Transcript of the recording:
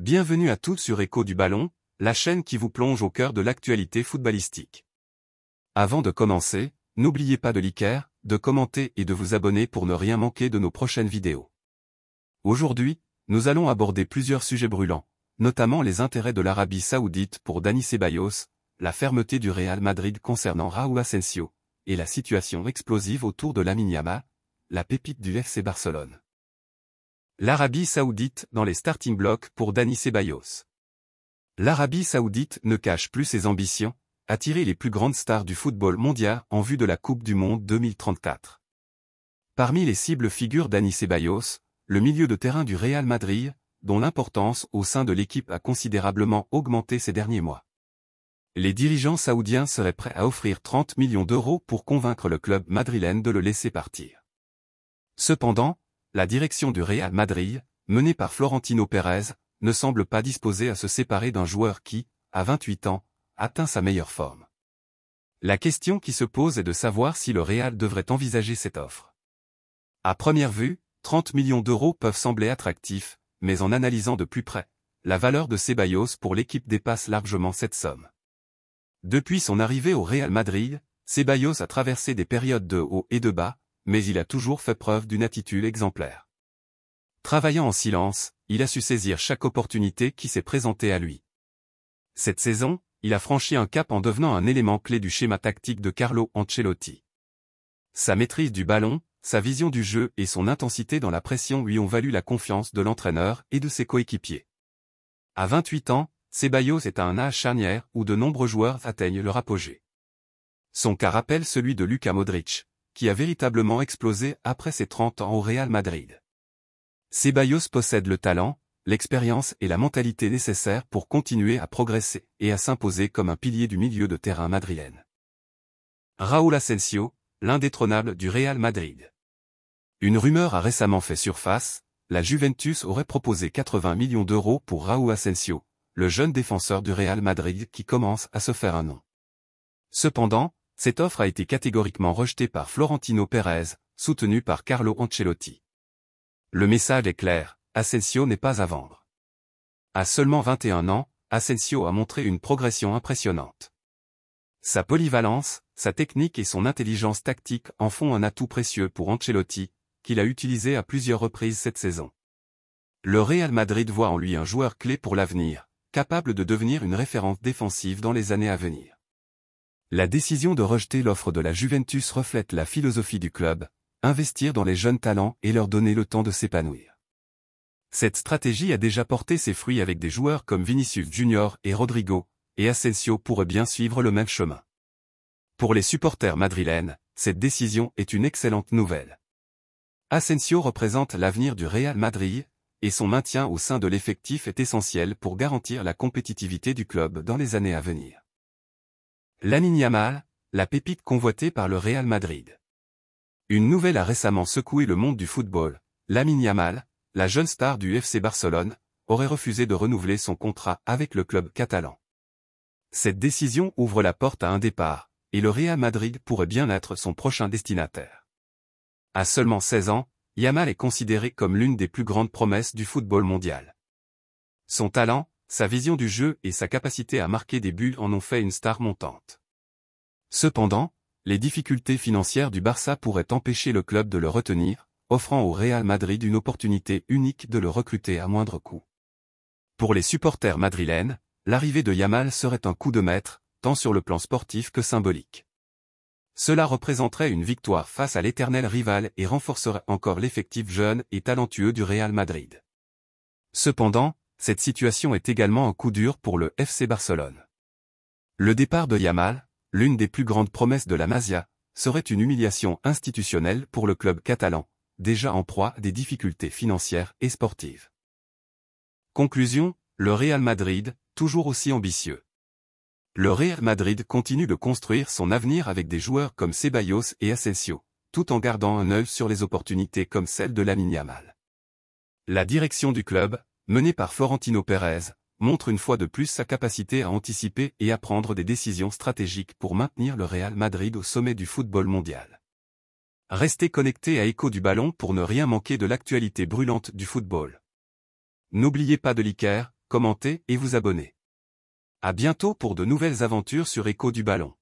Bienvenue à tous sur Écho du Ballon, la chaîne qui vous plonge au cœur de l'actualité footballistique. Avant de commencer, n'oubliez pas de liker, de commenter et de vous abonner pour ne rien manquer de nos prochaines vidéos. Aujourd'hui, nous allons aborder plusieurs sujets brûlants, notamment les intérêts de l'Arabie Saoudite pour Dani Ceballos, la fermeté du Real Madrid concernant Raúl Asensio, et la situation explosive autour de Lamine Yamal, la pépite du FC Barcelone. L'Arabie Saoudite dans les starting blocks pour Dani Ceballos. L'Arabie Saoudite ne cache plus ses ambitions, attirer les plus grandes stars du football mondial en vue de la Coupe du Monde 2034. Parmi les cibles figure Dani Ceballos, le milieu de terrain du Real Madrid, dont l'importance au sein de l'équipe a considérablement augmenté ces derniers mois. Les dirigeants saoudiens seraient prêts à offrir 30 millions d'euros pour convaincre le club madrilène de le laisser partir. Cependant, la direction du Real Madrid, menée par Florentino Pérez, ne semble pas disposée à se séparer d'un joueur qui, à 28 ans, atteint sa meilleure forme. La question qui se pose est de savoir si le Real devrait envisager cette offre. À première vue, 30 millions d'euros peuvent sembler attractifs, mais en analysant de plus près, la valeur de Ceballos pour l'équipe dépasse largement cette somme. Depuis son arrivée au Real Madrid, Ceballos a traversé des périodes de haut et de bas, mais il a toujours fait preuve d'une attitude exemplaire. Travaillant en silence, il a su saisir chaque opportunité qui s'est présentée à lui. Cette saison, il a franchi un cap en devenant un élément clé du schéma tactique de Carlo Ancelotti. Sa maîtrise du ballon, sa vision du jeu et son intensité dans la pression lui ont valu la confiance de l'entraîneur et de ses coéquipiers. À 28 ans, Ceballos est à un âge charnière où de nombreux joueurs atteignent leur apogée. Son cas rappelle celui de Luka Modric, qui a véritablement explosé après ses 30 ans au Real Madrid. Ceballos possède le talent, l'expérience et la mentalité nécessaires pour continuer à progresser et à s'imposer comme un pilier du milieu de terrain madrilène. Raúl Asensio, l'indétrônable du Real Madrid. Une rumeur a récemment fait surface, la Juventus aurait proposé 80 millions d'euros pour Raúl Asensio, le jeune défenseur du Real Madrid qui commence à se faire un nom. Cependant, cette offre a été catégoriquement rejetée par Florentino Pérez, soutenu par Carlo Ancelotti. Le message est clair, Asensio n'est pas à vendre. À seulement 21 ans, Asensio a montré une progression impressionnante. Sa polyvalence, sa technique et son intelligence tactique en font un atout précieux pour Ancelotti, qu'il a utilisé à plusieurs reprises cette saison. Le Real Madrid voit en lui un joueur clé pour l'avenir, capable de devenir une référence défensive dans les années à venir. La décision de rejeter l'offre de la Juventus reflète la philosophie du club, investir dans les jeunes talents et leur donner le temps de s'épanouir. Cette stratégie a déjà porté ses fruits avec des joueurs comme Vinicius Junior et Rodrigo, et Asensio pourrait bien suivre le même chemin. Pour les supporters madrilènes, cette décision est une excellente nouvelle. Asensio représente l'avenir du Real Madrid, et son maintien au sein de l'effectif est essentiel pour garantir la compétitivité du club dans les années à venir. Lamine Yamal, la pépite convoitée par le Real Madrid. Une nouvelle a récemment secoué le monde du football. Lamine Yamal, la jeune star du FC Barcelone, aurait refusé de renouveler son contrat avec le club catalan. Cette décision ouvre la porte à un départ, et le Real Madrid pourrait bien être son prochain destinataire. À seulement 16 ans, Yamal est considéré comme l'une des plus grandes promesses du football mondial. Son talent, sa vision du jeu et sa capacité à marquer des buts en ont fait une star montante. Cependant, les difficultés financières du Barça pourraient empêcher le club de le retenir, offrant au Real Madrid une opportunité unique de le recruter à moindre coût. Pour les supporters madrilènes, l'arrivée de Yamal serait un coup de maître, tant sur le plan sportif que symbolique. Cela représenterait une victoire face à l'éternel rival et renforcerait encore l'effectif jeune et talentueux du Real Madrid. Cependant, cette situation est également un coup dur pour le FC Barcelone. Le départ de Yamal, l'une des plus grandes promesses de la Masia, serait une humiliation institutionnelle pour le club catalan, déjà en proie à des difficultés financières et sportives. Conclusion, le Real Madrid, toujours aussi ambitieux. Le Real Madrid continue de construire son avenir avec des joueurs comme Ceballos et Asensio, tout en gardant un œil sur les opportunités comme celle de Lamine Yamal. La direction du club, menée par Florentino Pérez, montre une fois de plus sa capacité à anticiper et à prendre des décisions stratégiques pour maintenir le Real Madrid au sommet du football mondial. Restez connectés à Écho du Ballon pour ne rien manquer de l'actualité brûlante du football. N'oubliez pas de liker, commentez et vous abonnez. À bientôt pour de nouvelles aventures sur Écho du Ballon.